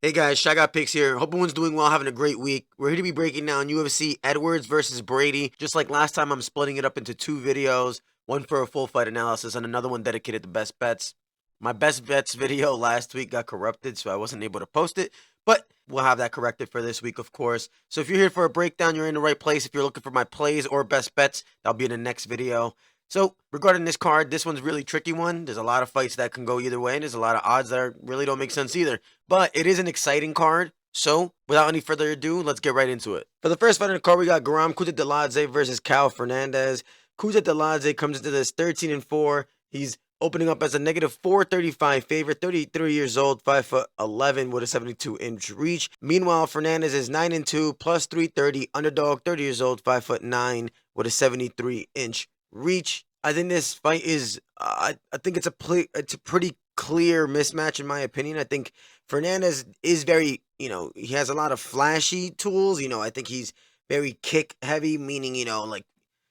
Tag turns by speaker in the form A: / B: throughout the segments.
A: Hey guys, Shy Got Picks here. Hope everyone's doing well, having a great week. We're here to be breaking down UFC Edwards versus Brady. Just like last time, I'm splitting it up into two videos, one for a full fight analysis and another one dedicated to best bets. My best bets video last week got corrupted, so I wasn't able to post it, but we'll have that corrected for this week, of course. So if you're here for a breakdown, you're in the right place. If you're looking for my plays or best bets, that'll be in the next video. So regarding this card, this one's a really tricky one. There's a lot of fights that can go either way, and there's a lot of odds that really don't make sense either. But it is an exciting card. So without any further ado, let's get right into it. For the first fight in the card, we got Guram Kutateladze versus Fernandes. Kutateladze comes into this 13-4. He's opening up as a negative 435 favorite, 33 years old, 5'11" with a 72-inch reach. Meanwhile, Fernandes is 9-2 plus 330, underdog, 30 years old, 5'9" with a 73-inch reach. I think this fight is, I think it's a pretty clear mismatch in my opinion. I think Fernandes is very, he has a lot of flashy tools. I think he's very kick heavy, meaning, like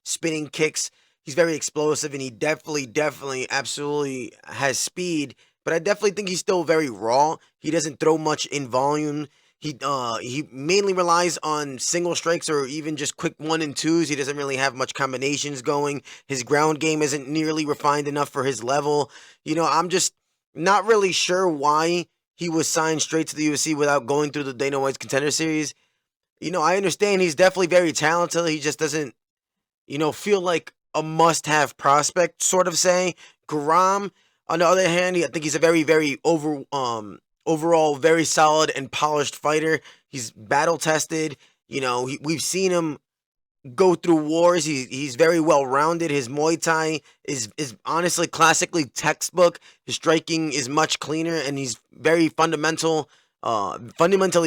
A: spinning kicks. He's very explosive and he definitely, absolutely has speed. But I definitely think he's still very raw. He doesn't throw much in volume. He mainly relies on single strikes or even just quick 1 and 2s. He doesn't really have much combinations going. His ground game isn't nearly refined enough for his level. I'm just not really sure why he was signed straight to the UFC without going through the Dana White's Contender Series. I understand he's definitely very talented. He just doesn't, feel like a must-have prospect, sort of say. Guram, on the other hand, I think he's a very overall very solid and polished fighter. He's battle-tested. We've seen him go through wars. He's very well rounded. His Muay Thai is honestly classically textbook. His striking is much cleaner, and he's very fundamentally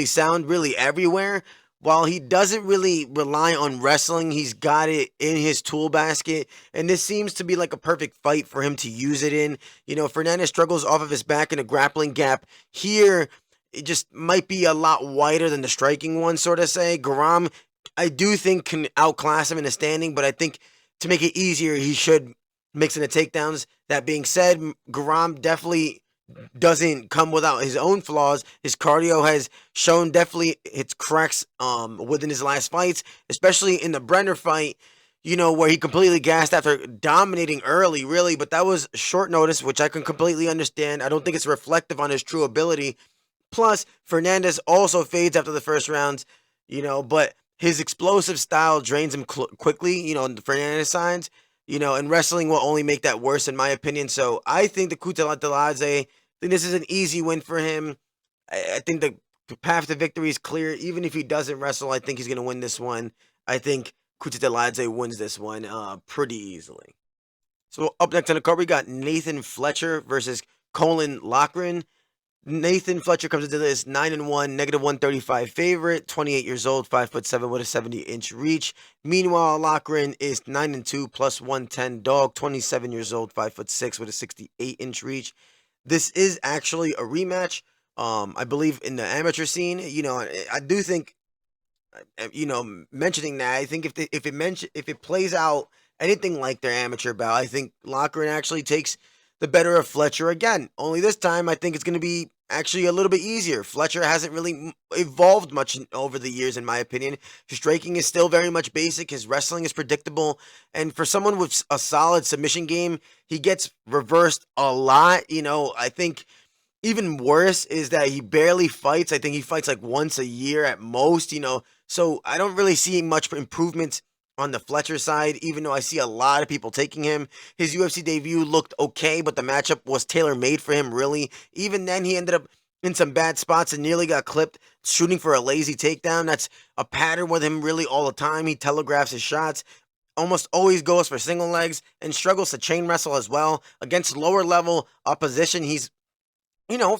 A: sound, really everywhere. While he doesn't really rely on wrestling, he's got it in his tool basket, and this seems to be like a perfect fight for him to use it in. Fernandes struggles off of his back in a grappling gap. Here, it just might be a lot wider than the striking one, sort of say. Guram, I do think, can outclass him in the standing, but I think to make it easier, he should mix in the takedowns. That being said, Guram definitely doesn't come without his own flaws. His cardio has shown definitely its cracks within his last fights, especially in the Brenner fight, where he completely gassed after dominating early, really, but that was short notice, which I can completely understand. I don't think it's reflective on his true ability. Plus, Fernandes also fades after the first rounds, but his explosive style drains him quickly, the Fernandes signs, and wrestling will only make that worse, in my opinion. So I think the Kutateladze, I think this is an easy win for him. I think the path to victory is clear. Even if he doesn't wrestle, I think he's going to win this one. I think Kutateladze wins this one pretty easily. So up next on the card, we got Nathan Fletcher versus Loughran. Nathan Fletcher comes into this 9-1, negative 135 favorite, 28 years old, 5'7" with a 70-inch reach. Meanwhile, Loughran is 9-2 plus 110 dog, 27 years old, 5'6" with a 68-inch reach. This is actually a rematch. I believe in the amateur scene. I do think, mentioning that, I think if it plays out anything like their amateur bout, I think Loughran actually takes the better of Fletcher again. Only this time, I think it's going to be actually a little bit easier. Fletcher hasn't really evolved much over the years, in my opinion. His striking is still very much basic. His wrestling is predictable. And for someone with a solid submission game, he gets reversed a lot. I think even worse is that he barely fights. I think he fights like once a year at most, So I don't really see much improvement on the Fletcher side, even though I see a lot of people taking him. His UFC debut looked okay, but the matchup was tailor-made for him, really. Even then, he ended up in some bad spots and nearly got clipped shooting for a lazy takedown. That's a pattern with him really all the time. He telegraphs his shots, almost always goes for single legs, and struggles to chain wrestle as well. Against lower-level opposition, he's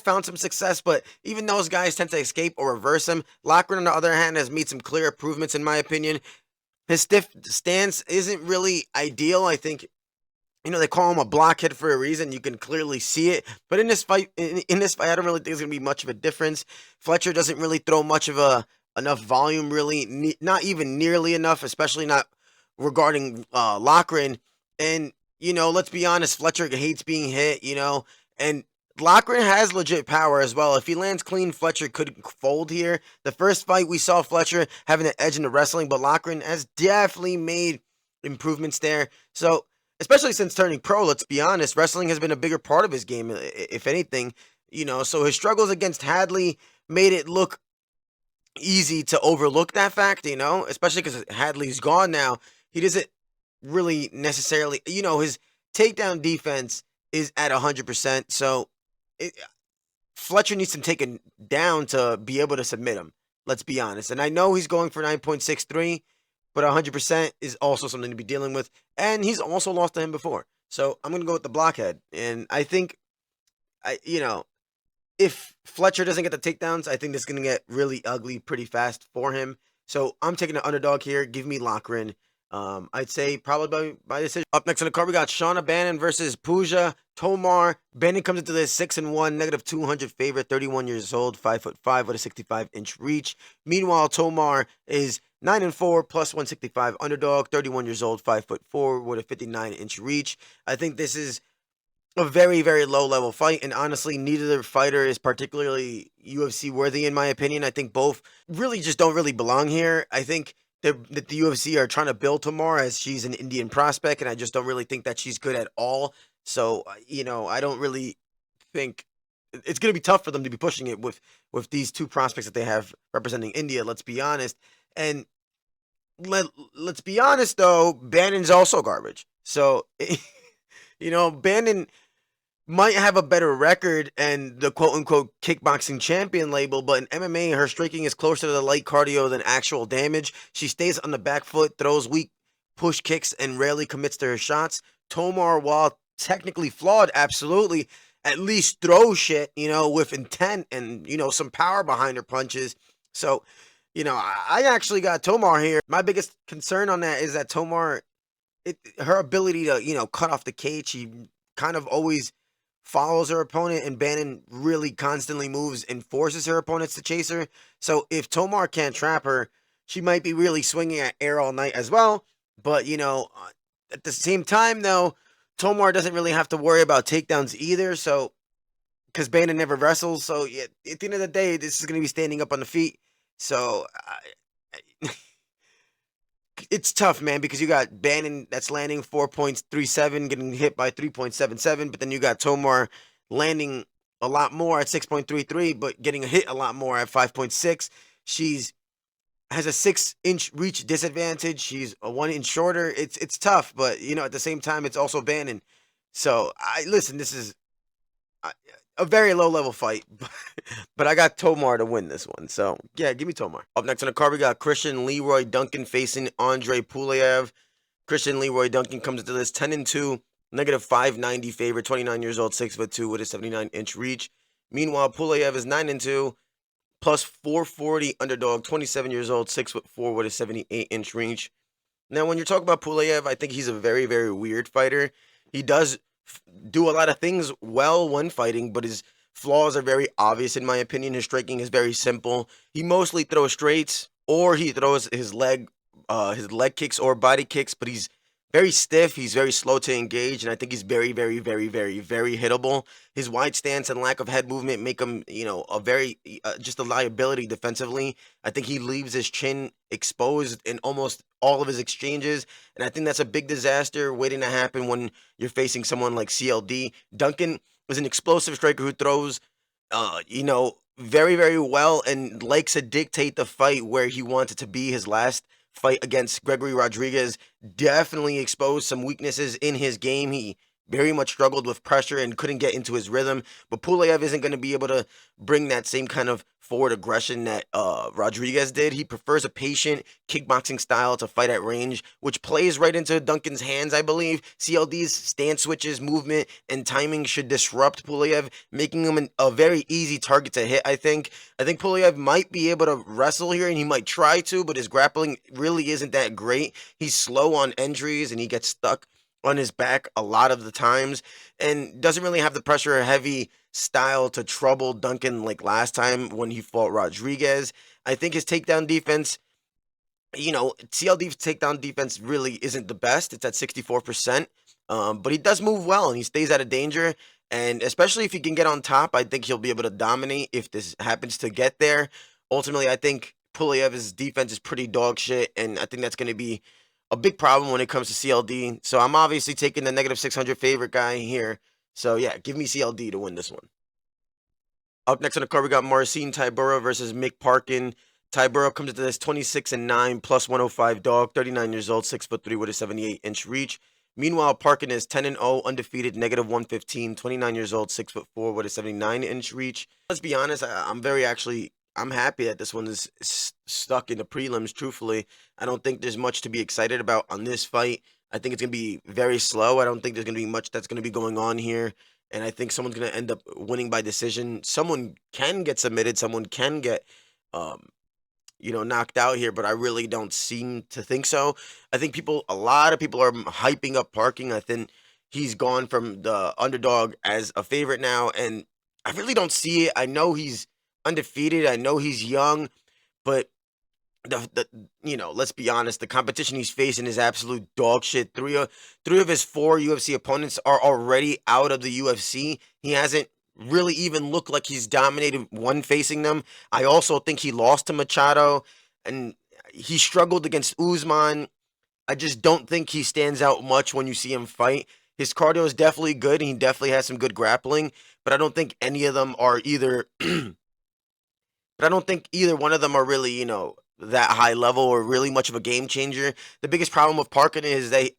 A: found some success, but even those guys tend to escape or reverse him. Loughran, on the other hand, has made some clear improvements, in my opinion. His stiff stance isn't really ideal. I think, they call him a blockhead for a reason. You can clearly see it. But in this fight, I don't really think there's going to be much of a difference. Fletcher doesn't really throw much of enough volume, really. Not even nearly enough, especially not regarding Loughran. And, let's be honest, Fletcher hates being hit, and Loughran has legit power as well. If he lands clean, Fletcher could fold here. The first fight we saw Fletcher having an edge in the wrestling, but Loughran has definitely made improvements there. So, especially since turning pro, let's be honest, wrestling has been a bigger part of his game, if anything. So his struggles against Hadley made it look easy to overlook that fact, especially because Hadley's gone now. He doesn't really necessarily, his takedown defense is at 100%. So it, Fletcher needs him taken down to be able to submit him. Let's be honest. And I know he's going for 9.63, but 100% is also something to be dealing with. And he's also lost to him before. So I'm going to go with the blockhead. And I think, if Fletcher doesn't get the takedowns, I think this is going to get really ugly pretty fast for him. So I'm taking an underdog here. Give me Loughran. I'd say probably by decision. Up next on the card, we got Shauna Bannon versus Puja. Tomar. Bannon comes into this 6-1, -200 favorite, 31 years old, 5'5" with a 65-inch reach. Meanwhile, Tomar is 9-4, +165 underdog, 31 years old, 5'4" with a 59-inch reach. I think this is a very, very low-level fight, and honestly, neither fighter is particularly UFC worthy, in my opinion. I think both really just don't really belong here. I think that the UFC are trying to build Tomar as she's an Indian prospect, and I just don't really think that she's good at all. So, I don't really think it's going to be tough for them to be pushing it with these two prospects that they have representing India, let's be honest. And let's be honest, though, Bannon's also garbage. So, Bannon might have a better record and the quote-unquote kickboxing champion label, but in MMA, her striking is closer to the light cardio than actual damage. She stays on the back foot, throws weak push kicks, and rarely commits to her shots. Tomar, while technically flawed, absolutely, at least throws shit, with intent and, some power behind her punches. So, I actually got Tomar here. My biggest concern on that is that Tomar, her ability to, cut off the cage, she kind of always follows her opponent, and Bannon really constantly moves and forces her opponents to chase her. So if Tomar can't trap her, she might be really swinging at air all night as well. But, at the same time, though, Tomar doesn't really have to worry about takedowns either. So, because Bannon never wrestles. So, at the end of the day, this is going to be standing up on the feet. So, it's tough, man, because you got Bannon that's landing 4.37, getting hit by 3.77, but then you got Tomar landing a lot more at 6.33, but getting hit a lot more at 5.6. She's has a 6-inch reach disadvantage. She's a 1 inch shorter. It's tough, but at the same time, it's also Bannon. So listen, this is a very low-level fight, but I got Tomar to win this one. So, yeah, give me Tomar. Up next on the card, we got Christian Leroy Duncan facing Andrey Pulyaev. Christian Leroy Duncan comes into this 10-2, -590 favorite, 29 years old, 6'2" with a 79-inch reach. Meanwhile, Pulyaev is 9-2, +440 underdog, 27 years old, 6'4" with a 78-inch reach. Now, when you're talking about Pulyaev, I think he's a very, very weird fighter. He does do a lot of things well when fighting, but his flaws are very obvious in my opinion. His striking is very simple. He mostly throws straights, or he throws his leg kicks or body kicks, but he's very stiff. He's very slow to engage, and I think he's very, very, very, very, very hittable. His wide stance and lack of head movement make him, a very just a liability defensively. I think he leaves his chin exposed in almost all of his exchanges, and I think that's a big disaster waiting to happen when you're facing someone like CLD. Duncan is an explosive striker who throws, very, very well and likes to dictate the fight where he wants it to be. His last fight against Gregory Rodriguez definitely exposed some weaknesses in his game. He very much struggled with pressure and couldn't get into his rhythm. But Pulyaev isn't going to be able to bring that same kind of forward aggression that Rodriguez did. He prefers a patient kickboxing style to fight at range, which plays right into Duncan's hands, I believe. CLD's stance switches, movement, and timing should disrupt Pulyaev, making him a very easy target to hit, I think. I think Pulyaev might be able to wrestle here, and he might try to, but his grappling really isn't that great. He's slow on entries, and he gets stuck on his back a lot of the times, and doesn't really have the pressure heavy style to trouble Duncan like last time when he fought Rodriguez. I think his takedown defense, CLD's takedown defense really isn't the best. It's at 64%, but he does move well and he stays out of danger. And especially if he can get on top, I think he'll be able to dominate if this happens to get there. Ultimately, I think Pulyev's defense is pretty dog shit, and I think that's going to be a big problem when it comes to CLD. So I'm obviously taking the negative 600 favorite guy here. So yeah, give me CLD to win this one. Up next on the card, we got Marcin Tybura versus Mick Parkin. Tybura comes into this 26-9 plus 105 dog, 39 years old, 6'3" with a 78-inch reach. Meanwhile, Parkin is 10-0, undefeated, negative 115, 29 years old, 6'4" with a 79-inch reach. Let's be honest, I'm happy that this one is stuck in the prelims, truthfully. I don't think there's much to be excited about on this fight. I think it's going to be very slow. I don't think there's going to be much that's going to be going on here. And I think someone's going to end up winning by decision. Someone can get submitted. Someone can get, knocked out here. But I really don't seem to think so. I think a lot of people are hyping up Parkin. I think he's gone from the underdog as a favorite now. And I really don't see it. I know he's undefeated. I know he's young. But let's be honest, the competition he's facing is absolute dog shit. Three of his 4 UFC opponents are already out of the UFC. He hasn't really even looked like he's dominated one facing them. I also think he lost to Machado, and he struggled against Usman. I just don't think he stands out much when you see him fight. His cardio is definitely good, and he definitely has some good grappling, but I don't think any of them are either but I don't think either one of them are really, that high level or really much of a game changer. The biggest problem with Parkin is that,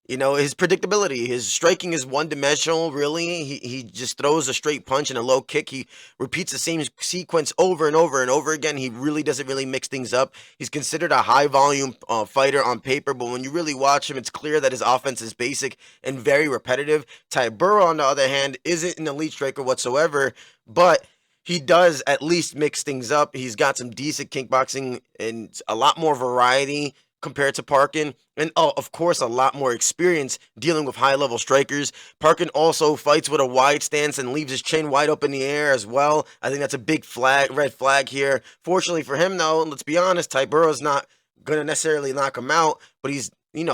A: his predictability. His striking is one-dimensional, really. He just throws a straight punch and a low kick. He repeats the same sequence over and over and over again. He really doesn't really mix things up. He's considered a high-volume fighter on paper, but when you really watch him, it's clear that his offense is basic and very repetitive. Tybura, on the other hand, isn't an elite striker whatsoever, but he does at least mix things up. He's got some decent kickboxing and a lot more variety compared to Parkin. And, of course, a lot more experience dealing with high-level strikers. Parkin also fights with a wide stance and leaves his chin wide up in the air as well. I think that's a big red flag here. Fortunately for him, though, let's be honest, Tybura's not going to necessarily knock him out, but he's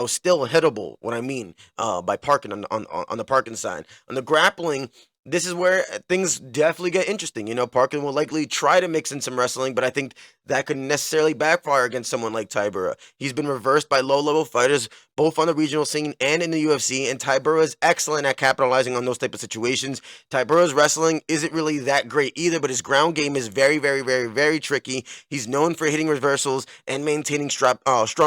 A: still hittable, what I mean, by Parkin on the Parkin side. On the grappling, this is where things definitely get interesting. Parkin will likely try to mix in some wrestling, but I think that could necessarily backfire against someone like Tybura. He's been reversed by low-level fighters, both on the regional scene and in the UFC, and Tybura is excellent at capitalizing on those type of situations. Tybura's wrestling isn't really that great either, but his ground game is very, very, very, very tricky. He's known for hitting reversals and maintaining strong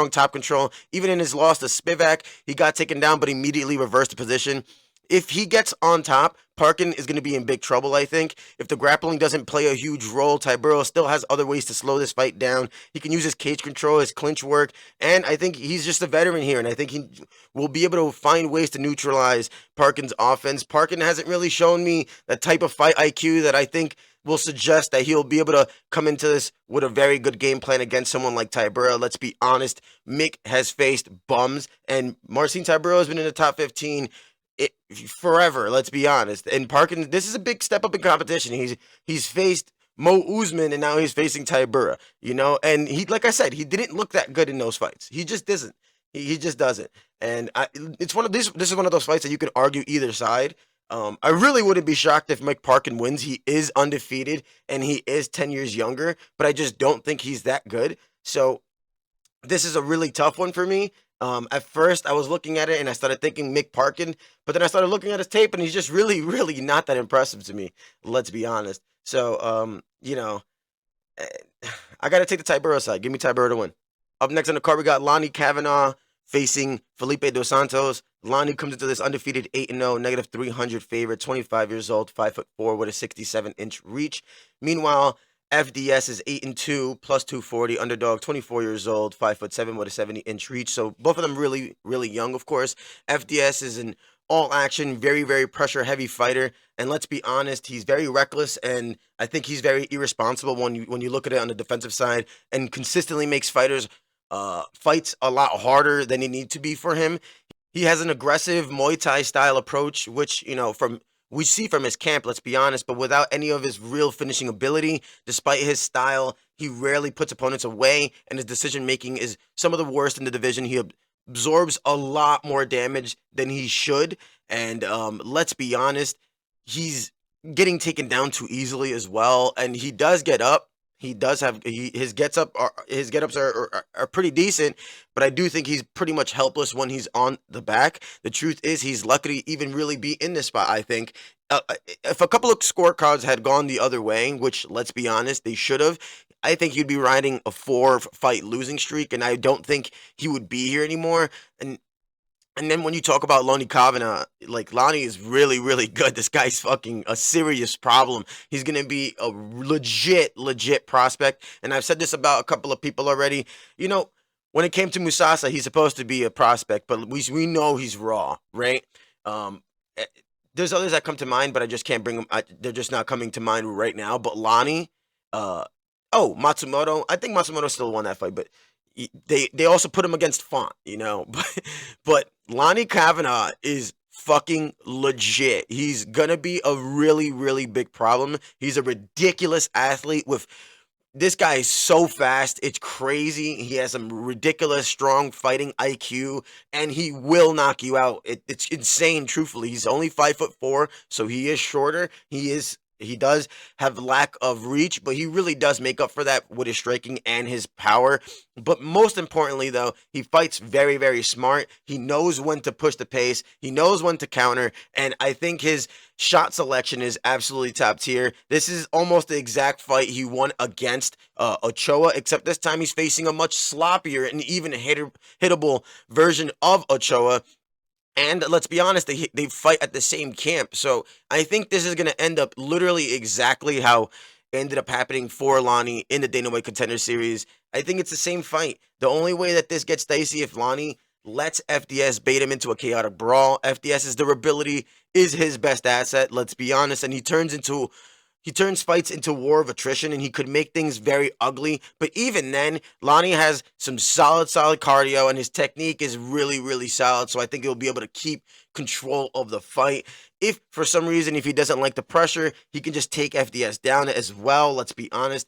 A: top control. Even in his loss to Spivak, he got taken down, but immediately reversed the position. If he gets on top, Parkin is going to be in big trouble, I think. If the grappling doesn't play a huge role, Tybura still has other ways to slow this fight down. He can use his cage control, his clinch work, and I think he's just a veteran here, and I think he will be able to find ways to neutralize Parkin's offense. Parkin hasn't really shown me the type of fight IQ that I think will suggest that he'll be able to come into this with a very good game plan against someone like Tybura. Let's be honest, Mick has faced bums, and Marcin Tybura has been in the top 15 forever, let's be honest. And Parkin, this is a big step up in competition. He's faced Mo Usman, and now he's facing Tybura, and he, like I said, he didn't look that good in those fights. He just doesn't. He just doesn't. And this is one of those fights that you can argue either side. I really wouldn't be shocked if Mick Parkin wins. He is undefeated, and he is 10 years younger, but I just don't think he's that good. So this is a really tough one for me. At first, I was looking at it, and I started thinking Mick Parkin, but then I started looking at his tape, and he's just really, really not that impressive to me, let's be honest. So, I got to take the Tybura side. Give me Tybura to win. Up next on the card, we got Lonnie Kavanagh facing Felipe dos Santos. Lonnie comes into this undefeated 8-0, negative 300 favorite, 25 years old, 5'4" with a 67-inch reach. Meanwhile, FDS is 8-2, plus 240, underdog, 24 years old, 5'7" with a 70-inch reach. So both of them really, really young, of course. FDS is an all-action, very, very pressure-heavy fighter. And let's be honest, he's very reckless, and I think he's very irresponsible when you look at it on the defensive side, and consistently makes fights a lot harder than they need to be for him. He has an aggressive Muay Thai style approach, which, we see from his camp, let's be honest, but without any of his real finishing ability. Despite his style, he rarely puts opponents away, and his decision-making is some of the worst in the division. He absorbs a lot more damage than he should, and let's be honest, he's getting taken down too easily as well, and he does get up. He does have his his get ups are pretty decent, but I do think he's pretty much helpless when he's on the back. The truth is, he's lucky to even really be in this spot. I think if a couple of scorecards had gone the other way, which let's be honest, they should have, I think he'd be riding a 4-fight losing streak, and I don't think he would be here anymore. And then when you talk about Lonnie Kavanagh, like Lonnie is really, really good. This guy's fucking a serious problem. He's gonna be a legit prospect. And I've said this about a couple of people already. You know, when it came to Musasa, he's supposed to be a prospect, but we know he's raw, right? Um, eh, there's others that come to mind, but I just can't bring them. They're just not coming to mind right now. But Lonnie, uh, oh Matsumoto, I think Matsumoto still won that fight, but they also put him against Font, you know. But Lonnie Kavanagh is fucking legit. He's gonna be a really big problem. He's a ridiculous athlete with this guy is so fast. It's crazy. He has some ridiculous strong fighting IQ, and he will knock you out. It's insane. Truthfully, he's only 5'4", so he is shorter. He does have lack of reach, but he really does make up for that with his striking and his power. But most importantly, though, he fights very smart. He knows when to push the pace. He knows when to counter. And I think his shot selection is absolutely top tier. This is almost the exact fight he won against Ochoa, except this time he's facing a much sloppier and even hittable version of Ochoa. And let's be honest, they fight at the same camp. So I think this is going to end up literally exactly how it ended up happening for Lonnie in the Dana White Contender Series. I think it's the same fight. The only way that this gets dicey if Lonnie lets FDS bait him into a chaotic brawl. FDS's durability is his best asset, let's be honest. And he turns fights into war of attrition, and he could make things very ugly. But even then, Lonnie has some solid cardio, and his technique is really solid. So I think he'll be able to keep control of the fight. If for some reason, if he doesn't like the pressure, he can just take FDS down as well. Let's be honest.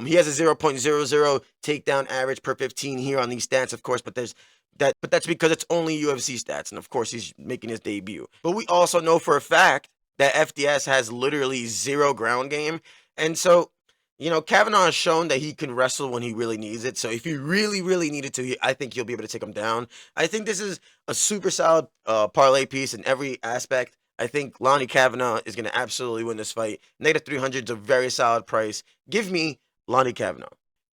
A: He has a 0.00 takedown average per 15 here on these stats, of course, but that's because it's only UFC stats, and of course he's making his debut. But we also know for a fact that FDS has literally zero ground game. And so, you know, Kavanagh has shown that he can wrestle when he really needs it. So if he really needed to, I think he'll be able to take him down. I think this is a super solid parlay piece in every aspect. I think Lonnie Kavanagh is going to absolutely win this fight. -300 is a very solid price. Give me Lonnie Kavanagh.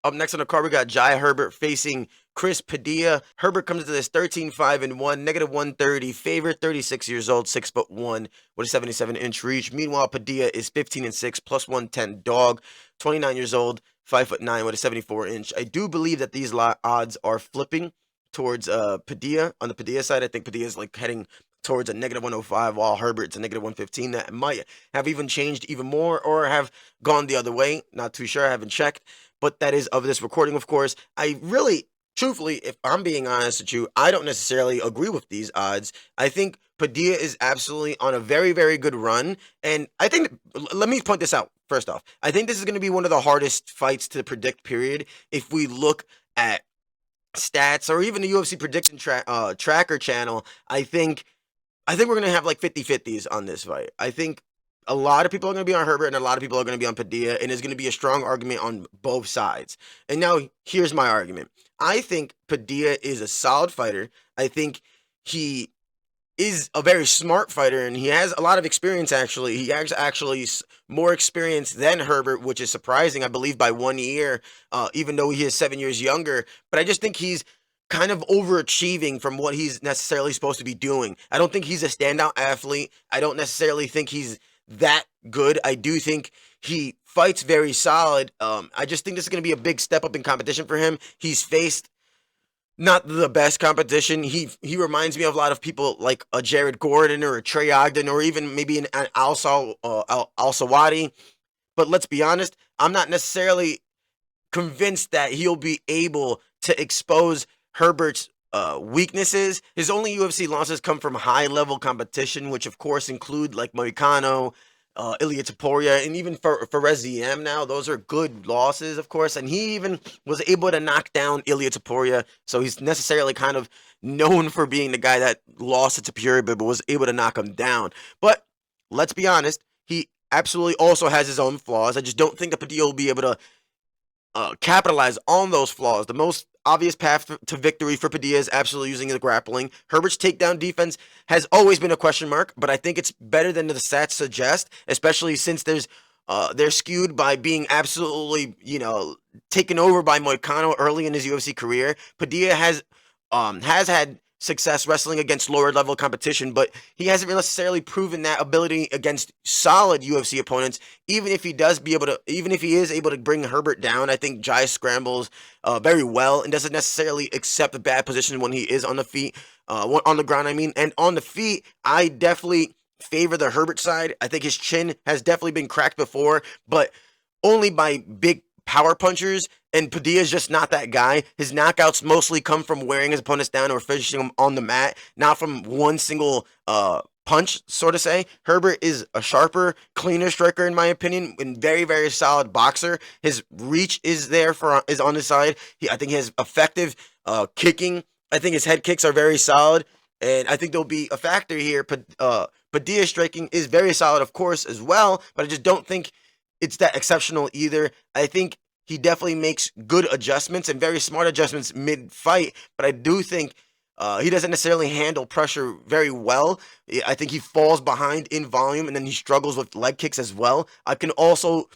A: Up next on the card, we got Jai Herbert facing Chris Padilla. Herbert comes to this 13-5-1, -130, favorite, 36 years old, 6'1", with a 77-inch reach. Meanwhile, Padilla is 15-6, +110 dog, 29 years old, 5'9", with a 74-inch. I do believe that these odds are flipping towards Padilla. On the Padilla side, I think Padilla is like heading towards a -105, while Herbert's a -115. That might have even changed even more or have gone the other way. Not too sure. I haven't checked. But that is of this recording, of course. I really, truthfully, if I'm being honest with you, I don't necessarily agree with these odds. I think Padilla is absolutely on a very good run. And I think, let me point this out first off. I think this is going to be one of the hardest fights to predict, period. If we look at stats or even the UFC prediction tracker channel, I think we're going to have like 50-50s on this fight. I think a lot of people are going to be on Herbert and a lot of people are going to be on Padilla, and there's going to be a strong argument on both sides. And now here's my argument. I think Padilla is a solid fighter. I think he is a very smart fighter, and he has a lot of experience, actually. He has actually more experience than Herbert, which is surprising, I believe, by 1 year, even though he is 7 years younger. But I just think he's kind of overachieving from what he's necessarily supposed to be doing. I don't think he's a standout athlete. I don't necessarily think he's that good. I do think he fights very solid. I just think this is going to be a big step up in competition for him. He's faced not the best competition. He reminds me of a lot of people like a Jared Gordon or a Trey Ogden or even maybe an Al-Sawadi. But let's be honest, I'm not necessarily convinced that he'll be able to expose Herbert's weaknesses. His only UFC losses come from high-level competition, which of course include like Moicano, Ilia Topuria, and even for Reziem now. Those are good losses, of course, and he even was able to knock down Ilia Topuria, so he's necessarily kind of known for being the guy that lost to Tybura but was able to knock him down. But let's be honest, he absolutely also has his own flaws. I just don't think that Padilla will be able to capitalize on those flaws. The most obvious path to victory for Padilla is absolutely using the grappling. Herbert's takedown defense has always been a question mark, but I think it's better than the stats suggest, especially since they're skewed by being absolutely, taken over by Moicano early in his UFC career. Padilla has had success wrestling against lower level competition, but he hasn't necessarily proven that ability against solid UFC opponents. Even if he is able to bring Herbert down, I think Jai scrambles very well and doesn't necessarily accept a bad position when he is on the feet, on the ground. And on the feet, I definitely favor the Herbert side. I think his chin has definitely been cracked before, but only by big power punchers, and Padilla's just not that guy. His knockouts mostly come from wearing his opponents down or finishing them on the mat, not from one single punch, so to say. Herbert is a sharper, cleaner striker, in my opinion, and very, very solid boxer. His reach is on his side. I think he has effective kicking. I think his head kicks are very solid, and I think there'll be a factor here. Padilla striking is very solid, of course, as well, but I just don't think it's that exceptional either. I think he definitely makes good adjustments and very smart adjustments mid-fight, but I do think he doesn't necessarily handle pressure very well. I think he falls behind in volume, and then he struggles with leg kicks as well. I also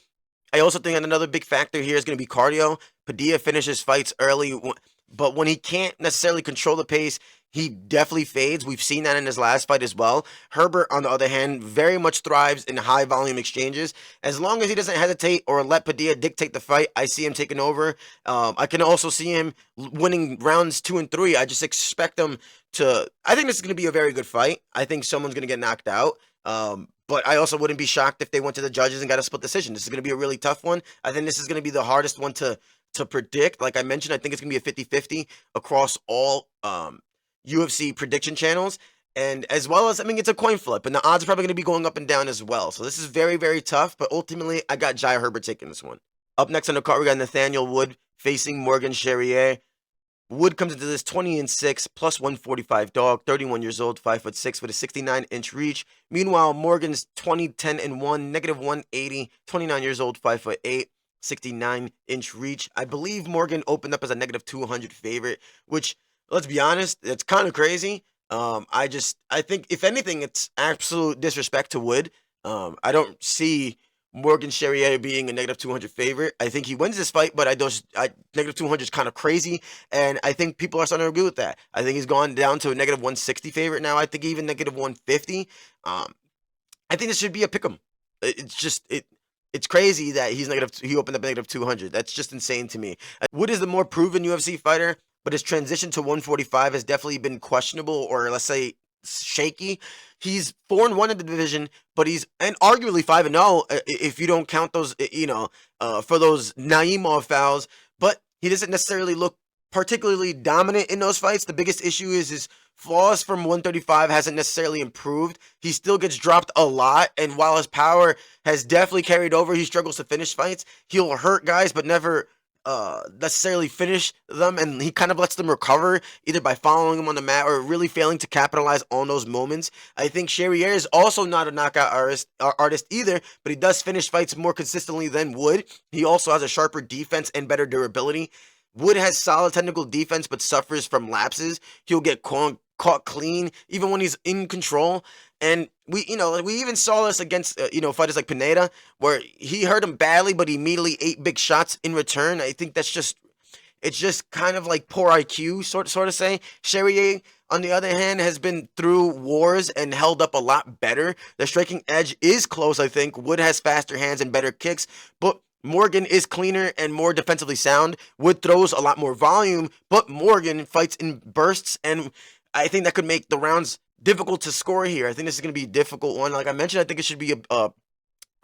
A: think another big factor here is going to be cardio. Padilla finishes fights early, but when he can't necessarily control the pace, he definitely fades. We've seen that in his last fight as well. Herbert, on the other hand, very much thrives in high volume exchanges. As long as he doesn't hesitate or let Padilla dictate the fight, I see him taking over. I can also see him winning rounds 2 and 3. I just expect him to. I think this is going to be a very good fight. I think someone's going to get knocked out. But I also wouldn't be shocked if they went to the judges and got a split decision. This is going to be a really tough one. I think this is going to be the hardest one to predict. Like I mentioned, I think it's going to be a 50-50 across all UFC prediction channels, and as well as, it's a coin flip, and the odds are probably going to be going up and down as well. So this is very, very tough, but ultimately, I got Jai Herbert taking this one. Up next on the card, we got Nathaniel Wood facing Morgan Charriere. Wood comes into this 20-6, plus 145 dog, 31 years old, 5'6", with a 69-inch reach. Meanwhile, Morgan's 20-10-1, negative 180, 29 years old, 5'8", 69-inch reach. I believe Morgan opened up as a negative 200 favorite, which, let's be honest, it's kind of crazy. I think, if anything, it's absolute disrespect to Wood. I don't see Morgan Charriere being a negative 200 favorite. I think he wins this fight, but negative 200 is kind of crazy, and I think people are starting to agree with that. I think he's gone down to a negative 160 favorite now. I think even negative 150. I think this should be a pick'em. It's crazy that he opened up negative 200. That's just insane to me. Wood is the more proven UFC fighter, but his transition to 145 has definitely been questionable, or let's say shaky. He's 4-1 in the division, but he's arguably 5-0 if you don't count those, for those Naimov fouls. But he doesn't necessarily look particularly dominant in those fights. The biggest issue is his flaws from 135 hasn't necessarily improved. He still gets dropped a lot, and while his power has definitely carried over, he struggles to finish fights. He'll hurt guys, but never necessarily finish them, and he kind of lets them recover either by following him on the mat or really failing to capitalize on those moments. I think Charriere is also not a knockout artist either, but he does finish fights more consistently than Wood. He also has a sharper defense and better durability. Wood has solid technical defense but suffers from lapses. He'll get caught clean even when he's in control. And we even saw this against fighters like Pineda, where he hurt him badly, but he immediately ate big shots in return. I think it's just kind of like poor IQ, sort of say. Charriere, on the other hand, has been through wars and held up a lot better. The striking edge is close, I think. Wood has faster hands and better kicks, but Morgan is cleaner and more defensively sound. Wood throws a lot more volume, but Morgan fights in bursts, and I think that could make the rounds difficult to score here. I think this is going to be a difficult one. Like I mentioned, I think it should be a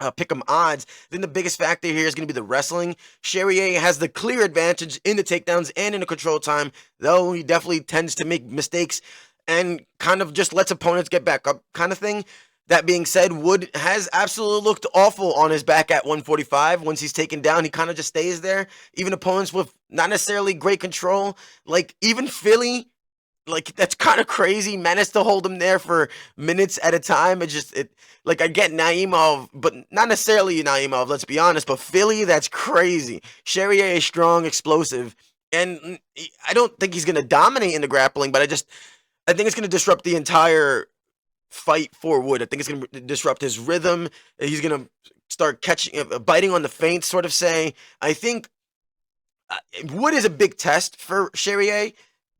A: pick'em odds. Then the biggest factor here is going to be the wrestling. Charriere has the clear advantage in the takedowns and in the control time, though he definitely tends to make mistakes and kind of just lets opponents get back up kind of thing. That being said, Wood has absolutely looked awful on his back at 145. Once he's taken down, he kind of just stays there. Even opponents with not necessarily great control, like even Philly, like, that's kind of crazy. Managed to hold him there for minutes at a time. Like, I get Naimov, but not necessarily Naimov, let's be honest. But Philly, that's crazy. Charriere is strong, explosive, and I don't think he's gonna dominate in the grappling, but I think it's gonna disrupt the entire fight for Wood. I think it's gonna disrupt his rhythm. He's gonna start biting on the feints, sort of say. I think Wood is a big test for Charriere,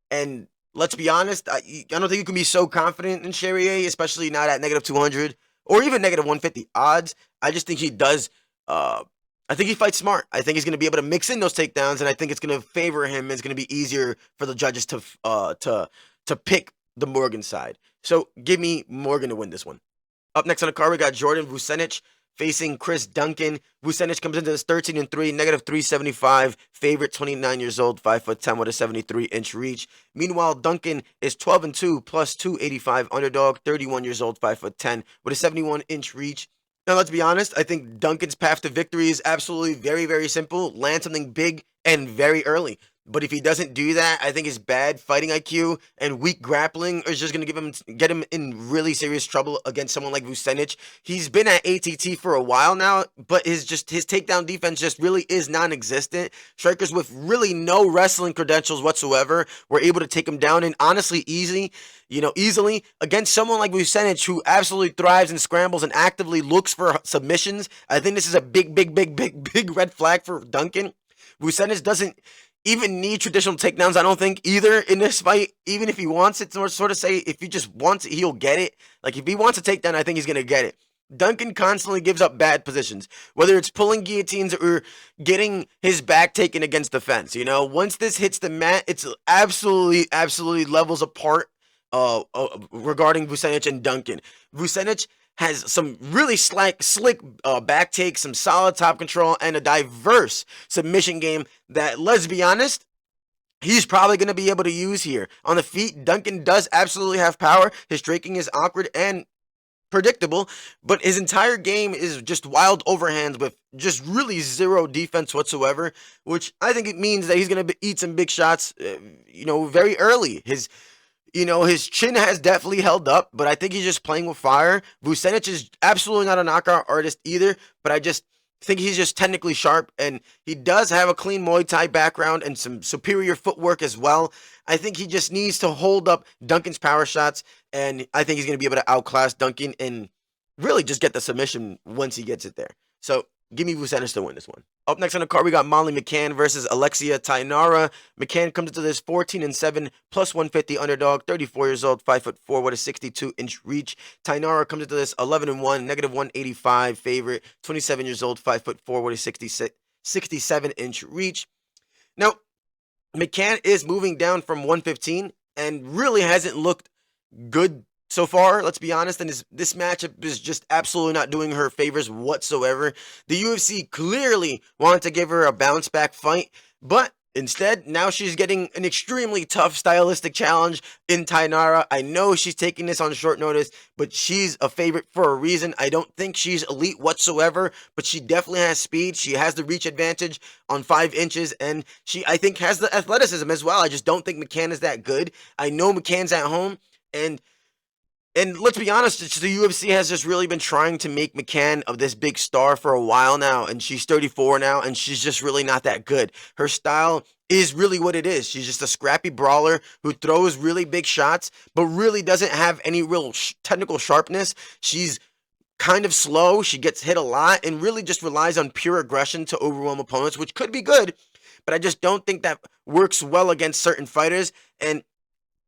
A: and let's be honest, I don't think you can be so confident in Charriere, especially not at negative 200 or even negative 150 odds. I just think he does. I think he fights smart. I think he's going to be able to mix in those takedowns, and I think it's going to favor him. It's going to be easier for the judges to pick the Morgan side. So give me Morgan to win this one. Up next on the card, we got Jordan Vucenic facing Chris Duncan. Vucenic comes into this 13-3, negative 375, favorite, 29 years old, 5'10" with a 73-inch reach. Meanwhile, Duncan is 12-2, plus 285 underdog, 31 years old, 5'10", with a 71-inch reach. Now, let's be honest, I think Duncan's path to victory is absolutely very, very simple. Land something big and very early. But if he doesn't do that, I think his bad fighting IQ and weak grappling is just going to get him in really serious trouble against someone like Vucenic. He's been at ATT for a while now, but his takedown defense just really is non-existent. Strikers with really no wrestling credentials whatsoever were able to take him down, and honestly easily against someone like Vucenic, who absolutely thrives and scrambles and actively looks for submissions. I think this is a big red flag for Duncan. Vucenic doesn't even need traditional takedowns, I don't think, either in this fight. Even if he wants it, to sort of say, if he just wants it, he'll get it. Like, if he wants a takedown, I think he's going to get it. Duncan constantly gives up bad positions, whether it's pulling guillotines or getting his back taken against the fence. Once this hits the mat, it's absolutely levels apart regarding Vucenic and Duncan. Vucenic has some really slick back takes, some solid top control, and a diverse submission game that, let's be honest, he's probably going to be able to use here. On the feet, Duncan does absolutely have power. His striking is awkward and predictable, but his entire game is just wild overhands with just really zero defense whatsoever, which I think it means that he's going to eat some big shots, very early. His chin has definitely held up, but I think he's just playing with fire. Vucenic is absolutely not a knockout artist either, but I just think he's just technically sharp, and he does have a clean Muay Thai background and some superior footwork as well. I think he just needs to hold up Duncan's power shots, and I think he's going to be able to outclass Duncan and really just get the submission once he gets it there. So give me Vucenic to win this one. Up next on the card, we got Molly McCann versus Alexia Thainara. McCann comes into this 14-7, plus 150 underdog, 34 years old, 5'4", with a 62-inch reach. Thainara comes into this 11-1, negative 185 favorite, 27 years old, 5'4", with a 67-inch reach. Now, McCann is moving down from 115 and really hasn't looked good so far, let's be honest, and this matchup is just absolutely not doing her favors whatsoever. The UFC clearly wanted to give her a bounce back fight, but instead, now she's getting an extremely tough stylistic challenge in Thainara. I know she's taking this on short notice, but she's a favorite for a reason. I don't think she's elite whatsoever, but she definitely has speed. She has the reach advantage on 5 inches, and she, I think, has the athleticism as well. I just don't think McCann is that good. I know McCann's at home, and let's be honest, the UFC has just really been trying to make McCann of this big star for a while now, and she's 34 now, and she's just really not that good. Her style is really what it is. She's just a scrappy brawler who throws really big shots, but really doesn't have any real technical sharpness. She's kind of slow, she gets hit a lot, and really just relies on pure aggression to overwhelm opponents, which could be good, but I just don't think that works well against certain fighters. And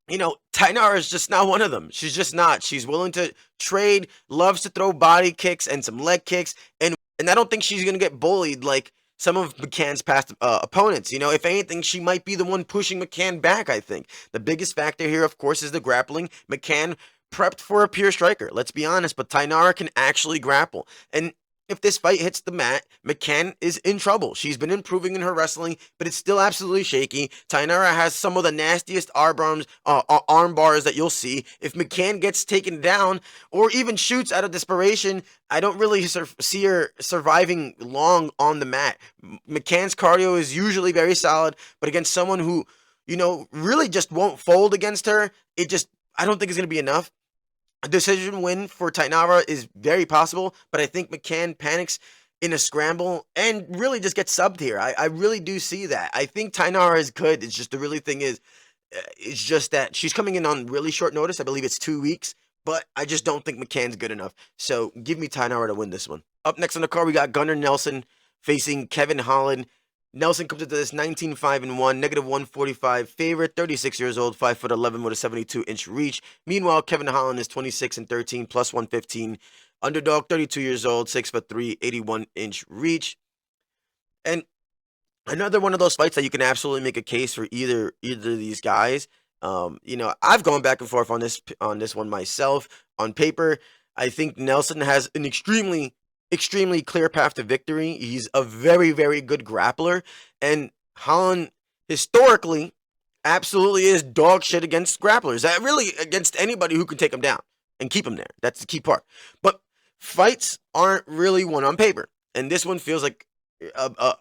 A: Thainara is just not one of them. She's just not. She's willing to trade, loves to throw body kicks and some leg kicks, and I don't think she's going to get bullied like some of McCann's past opponents. If anything, she might be the one pushing McCann back, I think. The biggest factor here, of course, is the grappling. McCann prepped for a pure striker, let's be honest, but Thainara can actually grapple. And if this fight hits the mat, McCann is in trouble. She's been improving in her wrestling, but it's still absolutely shaky. Thainara has some of the nastiest arm bars that you'll see. If McCann gets taken down or even shoots out of desperation, I don't really see her surviving long on the mat. McCann's cardio is usually very solid, but against someone who really just won't fold against her. I don't think it's going to be enough. A decision win for Thainara is very possible, but I think McCann panics in a scramble and really just gets subbed here. I really do see that. I think Thainara is good. It's just the really thing is, it's just that she's coming in on really short notice. I believe it's 2 weeks, but I just don't think McCann's good enough. So give me Thainara to win this one. Up next on the card, we got Gunnar Nelson facing Kevin Holland. Nelson comes into this 19-5-1, negative 145 favorite, 36 years old, 5'11" with a 72-inch reach. Meanwhile, Kevin Holland is 26-13, plus 115. Underdog, 32 years old, 6'3", 81-inch reach. And another one of those fights that you can absolutely make a case for either of these guys. I've gone back and forth on this one myself. On paper, I think Nelson has an extremely clear path to victory. He's a very, very good grappler, and Holland historically absolutely is dog shit against grapplers. Really against anybody who can take him down and keep him there. That's the key part. But fights aren't really won on paper, and this one feels like a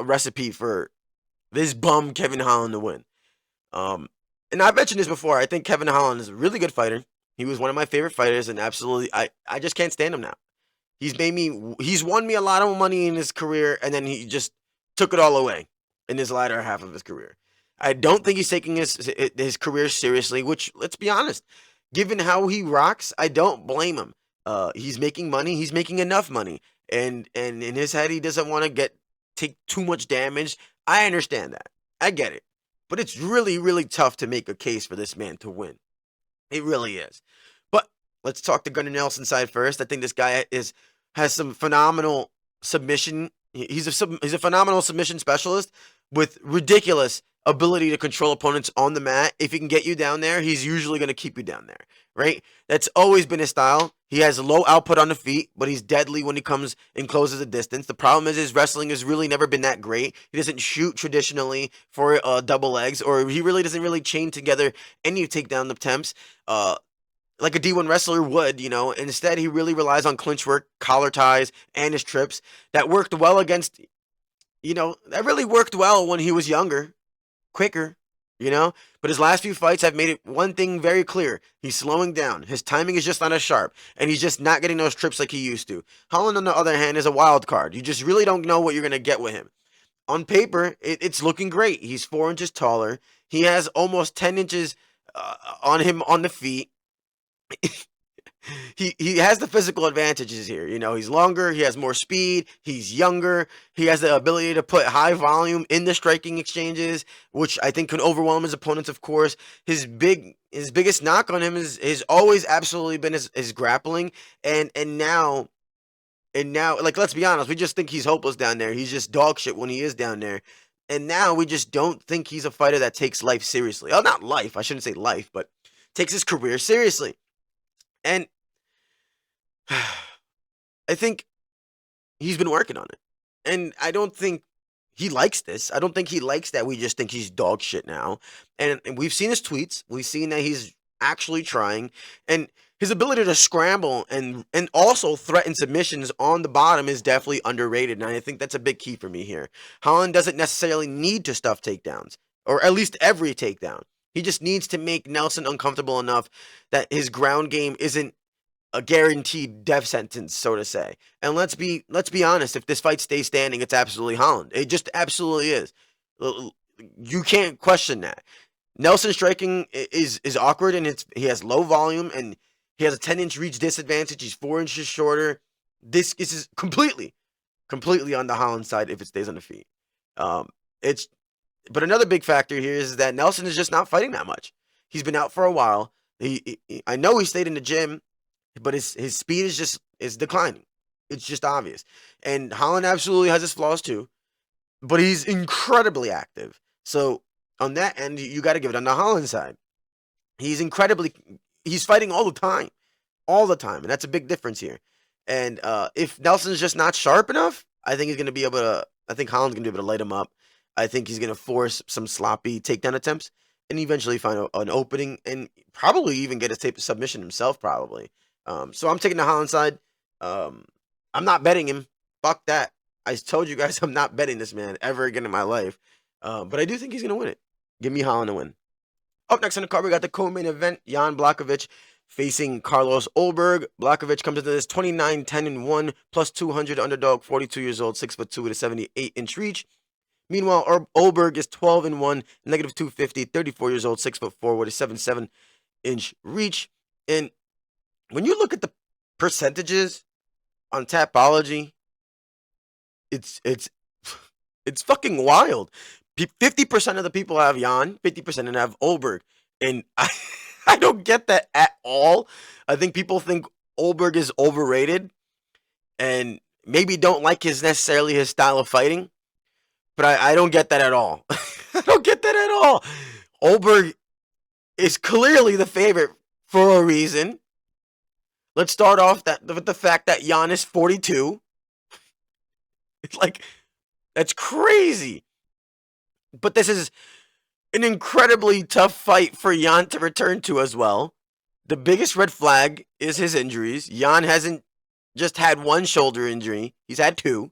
A: recipe for this bum Kevin Holland to win. And I've mentioned this before. I think Kevin Holland is a really good fighter. He was one of my favorite fighters, and absolutely, I just can't stand him now. He's won me a lot of money in his career, and then he just took it all away in his latter half of his career. I don't think he's taking his career seriously, which, let's be honest, given how he rocks, I don't blame him. He's making money. He's making enough money, and in his head, he doesn't want to take too much damage. I understand that. I get it. But it's really, really tough to make a case for this man to win. It really is. But let's talk the Gunnar Nelson side first. I think this guy has some phenomenal submission. He's a phenomenal submission specialist with ridiculous ability to control opponents on the mat. If he can get you down there, he's usually going to keep you down there, right? That's always been his style. He has low output on the feet, but he's deadly when he comes and closes the distance. The problem is his wrestling has really never been that great. He doesn't shoot traditionally for double legs, or he really doesn't really chain together any takedown attempts like a D1 wrestler would, Instead, he really relies on clinch work, collar ties, and his trips. That worked well against, that really worked well when he was younger, quicker, But his last few fights have made it one thing very clear. He's slowing down. His timing is just not as sharp, and he's just not getting those trips like he used to. Holland, on the other hand, is a wild card. You just really don't know what you're going to get with him. On paper, it's looking great. He's 4 inches taller. He has almost 10 inches on him on the feet. He has the physical advantages here. He's longer, he has more speed, he's younger, he has the ability to put high volume in the striking exchanges, which I think can overwhelm his opponents, of course. His biggest knock on him is always absolutely been his grappling, and now, like, let's be honest, we just think he's hopeless down there. He's just dog shit when he is down there. And now we just don't think he's a fighter that takes life seriously. Oh, not life, I shouldn't say life, but takes his career seriously. And I think he's been working on it. And I don't think he likes this. I don't think he likes that we just think he's dog shit now. And we've seen his tweets. We've seen that he's actually trying. And his ability to scramble and also threaten submissions on the bottom is definitely underrated. And I think that's a big key for me here. Holland doesn't necessarily need to stuff takedowns, or at least every takedown. He just needs to make Nelson uncomfortable enough that his ground game isn't a guaranteed death sentence, so to say. And let's be honest, if this fight stays standing, it's absolutely Holland. It just absolutely is. You can't question that. Nelson's striking is awkward, and he has low volume, and he has a 10-inch reach disadvantage. He's 4 inches shorter. This is completely on the Holland side if it stays on the feet. But another big factor here is that Nelson is just not fighting that much. He's been out for a while. I know he stayed in the gym, but his speed is declining. It's just obvious. And Holland absolutely has his flaws too, but he's incredibly active. So on that end, you got to give it on the Holland side. He's fighting all the time, and that's a big difference here. And if Nelson's just not sharp enough, I think Holland's going to be able to light him up. I think he's going to force some sloppy takedown attempts and eventually find an opening and probably even get a submission himself, probably. So I'm taking the Holland side. I'm not betting him. Fuck that. I told you guys I'm not betting this man ever again in my life. But I do think he's going to win it. Give me Holland to win. Up next on the card, we got the co-main event. Jan Blachowicz facing Carlos Ulberg. Blachowicz comes into this 29-10-1, plus 200 underdog, 42 years old, 6'2" with a 78-inch reach. Meanwhile, Ulberg is 12-1, negative 250, 34 years old, 6'4" with a 77-inch reach. And when you look at the percentages on Tapology, it's fucking wild. 50% of the people have Jan, 50% have Ulberg. And I don't get that at all. I think people think Ulberg is overrated and maybe don't like necessarily his style of fighting. But I don't get that at all. I don't get that at all. Ulberg is clearly the favorite for a reason. Let's start off with the fact that Jan is 42. It's like, that's crazy. But this is an incredibly tough fight for Jan to return to as well. The biggest red flag is his injuries. Jan hasn't just had one shoulder injury. He's had two.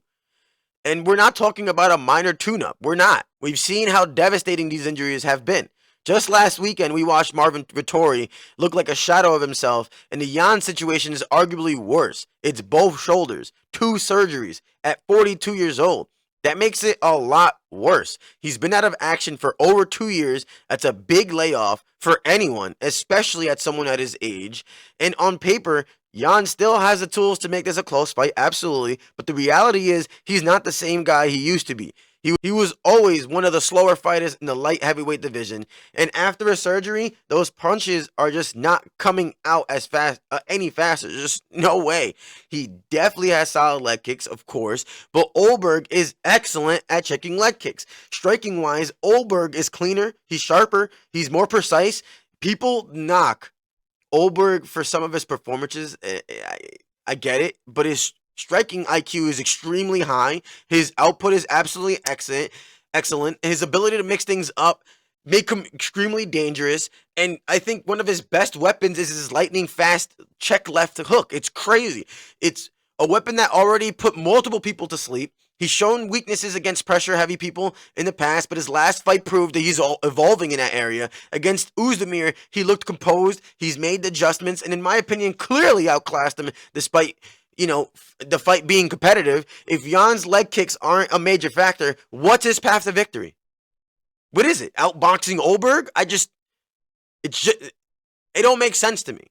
A: And we're not talking about a minor tune-up. We're not. We've seen how devastating these injuries have been. Just last weekend, we watched Marvin Vettori look like a shadow of himself, and the Jan situation is arguably worse. It's both shoulders, 2 surgeries, at 42 years old. That makes it a lot worse. He's been out of action for over 2 years. That's a big layoff for anyone, especially at someone at his age. And on paper, Jan still has the tools to make this a close fight, absolutely. But the reality is, he's not the same guy he used to be. He was always one of the slower fighters in the light heavyweight division. And after a surgery, those punches are just not coming out as fast, any faster. Just no way. He definitely has solid leg kicks, of course. But Ulberg is excellent at checking leg kicks. Striking-wise, Ulberg is cleaner. He's sharper. He's more precise. People knock Ulberg for some of his performances. I get it. But his striking IQ is extremely high. His output is absolutely excellent. His ability to mix things up make him extremely dangerous. And I think one of his best weapons is his lightning fast check left hook. It's crazy. It's a weapon that already put multiple people to sleep. He's shown weaknesses against pressure-heavy people in the past, but his last fight proved that he's evolving in that area. Against Oezdemir, he looked composed. He's made adjustments, and in my opinion, clearly outclassed him despite, the fight being competitive. If Jan's leg kicks aren't a major factor, what's his path to victory? What is it? Outboxing Ulberg? It don't make sense to me.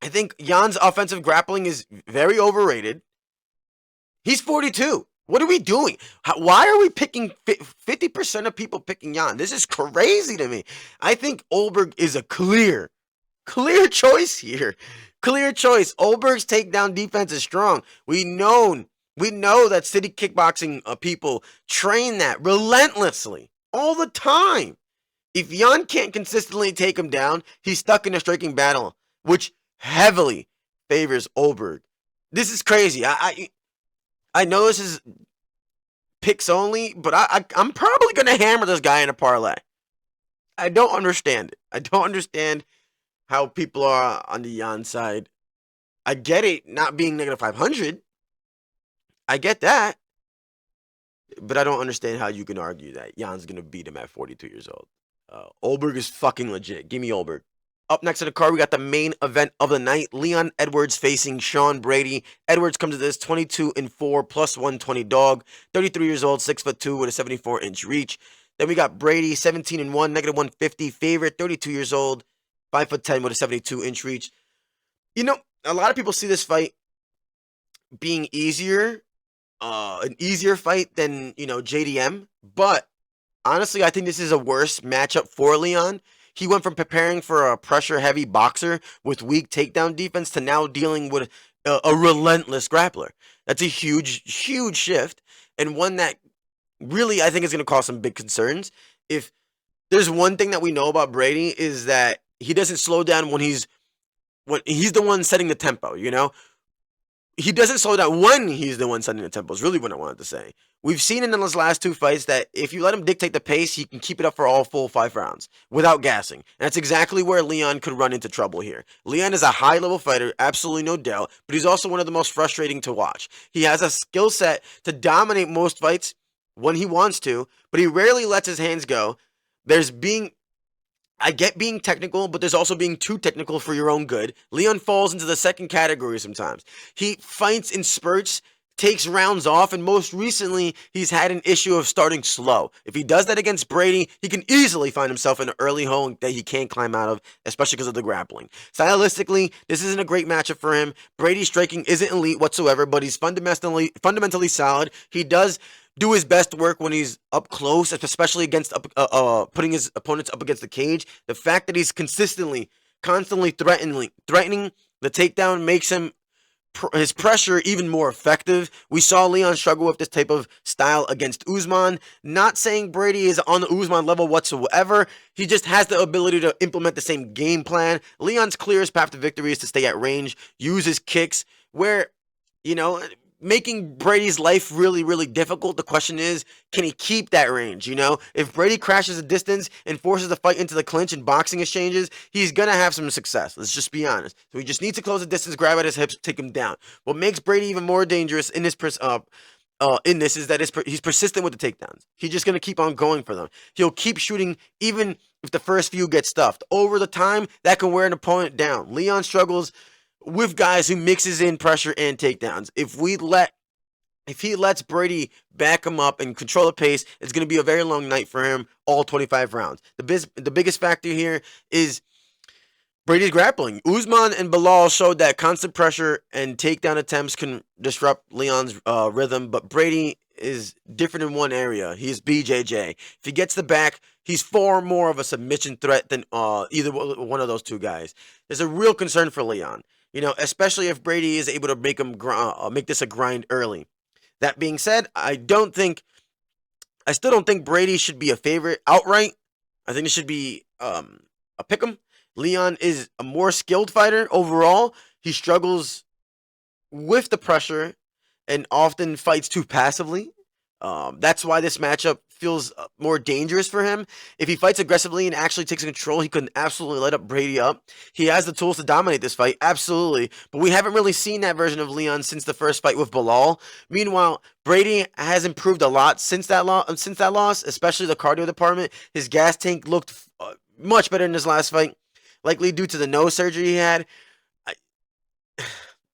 A: I think Jan's offensive grappling is very overrated. He's 42. What are we doing? Why are we picking 50% of people picking Jan? This is crazy to me. I think Ulberg is a clear choice here. Clear choice. Ulberg's takedown defense is strong. We know that city kickboxing people train that relentlessly all the time. If Jan can't consistently take him down, he's stuck in a striking battle, which heavily favors Ulberg. This is crazy. I know this is picks only, but I'm probably going to hammer this guy in a parlay. I don't understand it. I don't understand how people are on the Jan side. I get it not being negative 500. I get that. But I don't understand how you can argue that Jan's going to beat him at 42 years old. Ulberg is fucking legit. Give me Ulberg. Up next to the card, we got the main event of the night. Leon Edwards facing Sean Brady. Edwards comes to this 22-4 plus 120 dog. 33 years old, 6'2" with a 74-inch reach. Then we got Brady, 17-1, negative 150 favorite, 32 years old, 5'10" with a 72-inch reach. A lot of people see this fight being an easier fight than, JDM. But honestly, I think this is a worse matchup for Leon. He went from preparing for a pressure-heavy boxer with weak takedown defense to now dealing with a relentless grappler. That's a huge, huge shift, and one that really I think is going to cause some big concerns. If there's one thing that we know about Brady is that he doesn't slow down when he's the one setting the tempo, He doesn't slow down when he's the one setting the tempo is really what I wanted to say. We've seen in those last 2 fights that if you let him dictate the pace, he can keep it up for all full 5 rounds without gassing. And that's exactly where Leon could run into trouble here. Leon is a high-level fighter, absolutely no doubt, but he's also one of the most frustrating to watch. He has a skill set to dominate most fights when he wants to, but he rarely lets his hands go I get being technical, but there's also being too technical for your own good. Leon falls into the second category sometimes. He fights in spurts, takes rounds off, and most recently, he's had an issue of starting slow. If he does that against Brady, he can easily find himself in an early hole that he can't climb out of, especially because of the grappling. Stylistically, this isn't a great matchup for him. Brady's striking isn't elite whatsoever, but he's fundamentally solid. He does do his best work when he's up close, especially against putting his opponents up against the cage. The fact that he's constantly, constantly threatening the takedown makes his pressure even more effective. We saw Leon struggle with this type of style against Usman. Not saying Brady is on the Usman level whatsoever. He just has the ability to implement the same game plan. Leon's clearest path to victory is to stay at range, use his kicks, where, making Brady's life really, really difficult. The question is, can he keep that range? If Brady crashes the distance and forces the fight into the clinch and boxing exchanges, he's going to have some success. Let's just be honest. So he just needs to close the distance, grab at his hips, take him down. What makes Brady even more dangerous in this is that he's persistent with the takedowns. He's just going to keep on going for them. He'll keep shooting even if the first few get stuffed. Over the time, that can wear an opponent down. Leon struggles with guys who mixes in pressure and takedowns. If he lets Brady back him up and control the pace, it's going to be a very long night for him, all 25 rounds. The biggest factor here is Brady's grappling. Usman and Belal showed that constant pressure and takedown attempts can disrupt Leon's rhythm, but Brady is different in one area. He's BJJ. If he gets the back, he's far more of a submission threat than either one of those two guys. There's a real concern for Leon. Especially if Brady is able to make this a grind early. That being said, I still don't think Brady should be a favorite outright. I think it should be a pick'em. Leon is a more skilled fighter overall. He struggles with the pressure and often fights too passively. That's why this matchup feels more dangerous for him. If he fights aggressively and actually takes control, he could absolutely light up Brady up. He has the tools to dominate this fight, absolutely. But we haven't really seen that version of Leon since the first fight with Belal. Meanwhile, Brady has improved a lot since that loss, especially the cardio department. His gas tank looked much better in his last fight, likely due to the nose surgery he had.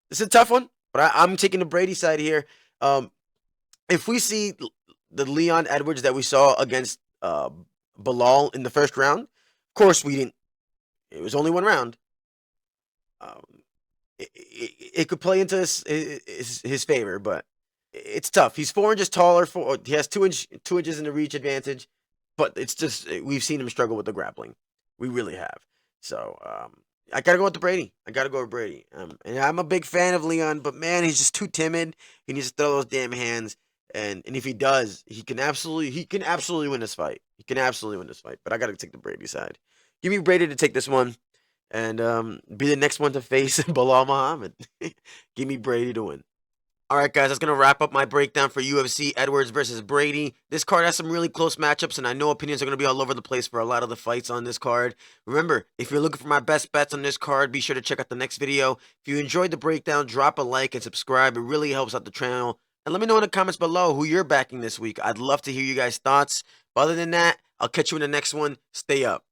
A: It's a tough one, but I'm taking the Brady side here. If we see the Leon Edwards that we saw against Belal in the first round, of course we didn't. It was only one round. It could play into his favor, but it's tough. He's 4 inches taller. He has 2 inches in the reach advantage, but it's just we've seen him struggle with the grappling. We really have. So I gotta go with Brady. And I'm a big fan of Leon, but man, he's just too timid. He needs to throw those damn hands. And if he does, he can absolutely win this fight. But I got to take the Brady side. Give me Brady to take this one and be the next one to face Belal Muhammad. Give me Brady to win. All right, guys, that's going to wrap up my breakdown for UFC Edwards versus Brady. This card has some really close matchups, and I know opinions are going to be all over the place for a lot of the fights on this card. Remember, if you're looking for my best bets on this card, be sure to check out the next video. If you enjoyed the breakdown, drop a like and subscribe. It really helps out the channel. And let me know in the comments below who you're backing this week. I'd love to hear you guys' thoughts. But other than that, I'll catch you in the next one. Stay up.